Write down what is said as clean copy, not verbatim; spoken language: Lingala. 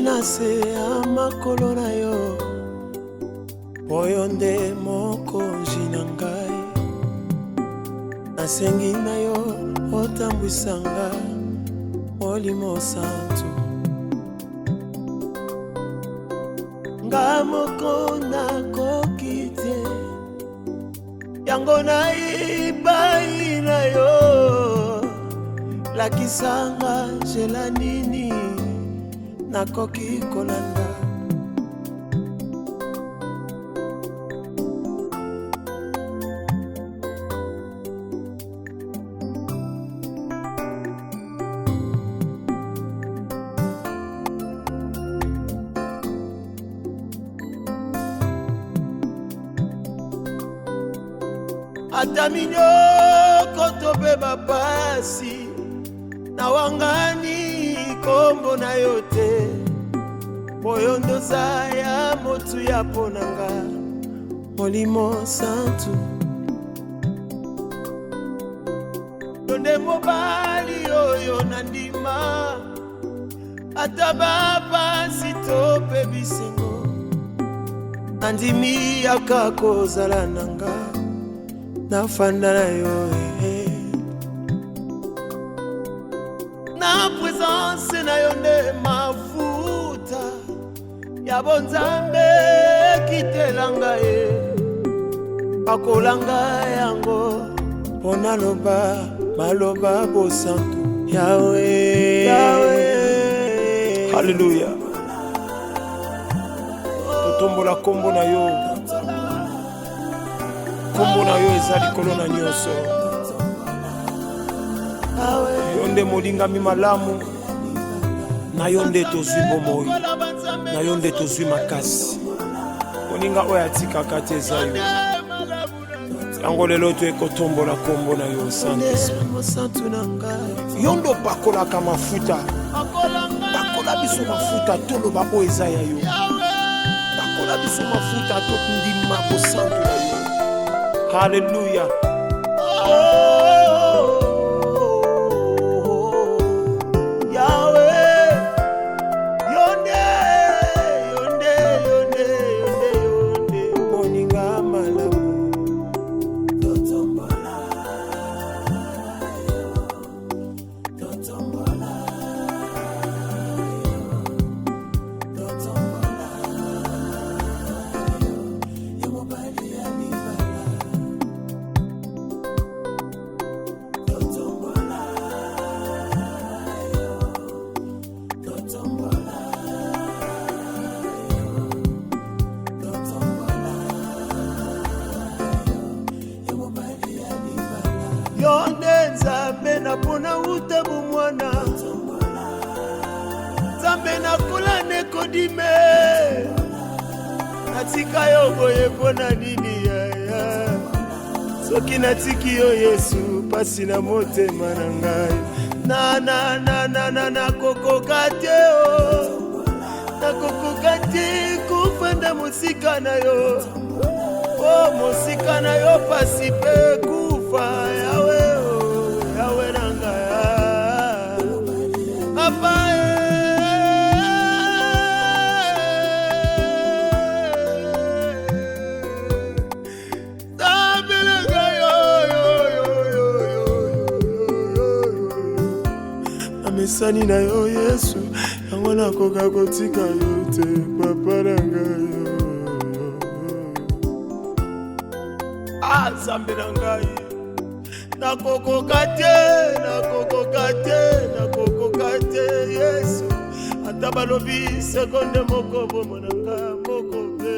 Nase amakolo na yo oyo nde mokonzi na ngai nasengi na yo otambwisanga Molimo Santu nga moko nakoki te yango naibai na yo lakisanga nzela nini nakoki kolanda ata minyoko tope bapasi na wangani kombo na yo te oyo ndoza ya motu ya ponanga Molimo Santu yonde mobali oyo nandima ata bapasi tope bisengo nandimi yaka kozala nanga nafanda na yo na presence na yo nde mafuta ya bonzambe kitelanga ye akolanga yango pona loba maloba bosantu Yahweh Yahweh Hallelujah totombola kombo na yo kombo na yo ezali kolona nyonso yonde molingami malamu na yonde tozwi bomoi na yonde tozwi makasi moninga oyo atikaka te eza yo yango lelo toekotombola kombo na yo Santu na ngai yondo opakolaka mafuta pakola biso mafuta toloba oyo eza ya yo pakola biso mafuta tondima bosantu na yo Hallelujah. Yahweh, yonde, yonde, yonde, yonde, yonde, moninga malamu. Totombola, totombola, totombola, MOBALI ya LIBALA. Yonde nzambe na pona utabu mwana nzambe na kula nekodime natika yo boye pona nini yaya soki natiki yo Yesu pasi na motema na ngai na kokoka te o nakokoka te kufanda mosika na yo o mosika na yo pasi pe kufa Yawe o Yawe nanga papa amesani na yo Yesu yango nakoka kotika yo te papa nanga Nzambe na ngai nakokoka te Yesu ata balobi sekonde moko bomo nanga moko te